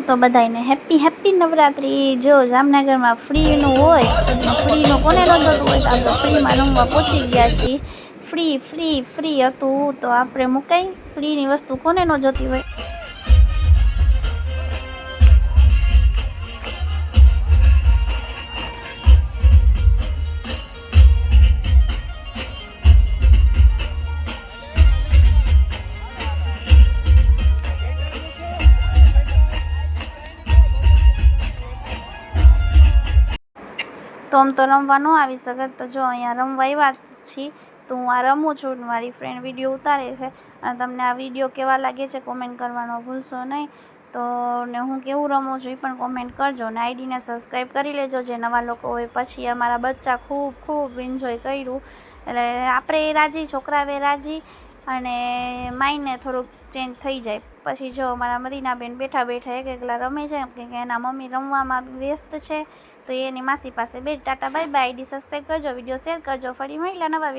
તો બધાને happy happy Navratri. જો જામનગરમાં ફ્રીનું હોય, ફ્રીનું કોને ન જોતું હોય, તો આપણે ફ્રીમાં રમવા પહોંચી ગયા છીએ। ફ્રી ફ્રી ફ્રી હતું તો આપણે મુકાઈ, ફ્રીની વસ્તુ કોને ન જોતી હોય। તો આમ તો રમવા ન આવી શકે, તો જો અહીંયા રમવા આવ્યા છીએ તો હું આ રમું છું, મારી ફ્રેન્ડ વિડીયો ઉતારે છે। અને તમને આ વિડીયો કેવા લાગે છે કોમેન્ટ કરવાનો ભૂલશો નહીં। તો ને હું કેવું રમું છું એ પણ કોમેન્ટ કરજો, ને આઈડીને સબસ્ક્રાઈબ કરી લેજો જે નવા લોકો હોય। પછી અમારા બચ્ચા ખૂબ ખૂબ એન્જોય કર્યું, એટલે આપણે રાજી, છોકરાએ રાજી, અને માઇન્ડને થોડુંક ચેન્જ થઈ જાય। પછી જો અમારા મદીનાબેન બેઠા બેઠા એકલા રમે છે, કેમ કે એના મમ્મી રમવામાં વ્યસ્ત છે, તો એની માસી પાસે બે Tata bye bye. ID subscribe કરજો, વિડીયો શેર કરજો, ફરી મળ્યા નવા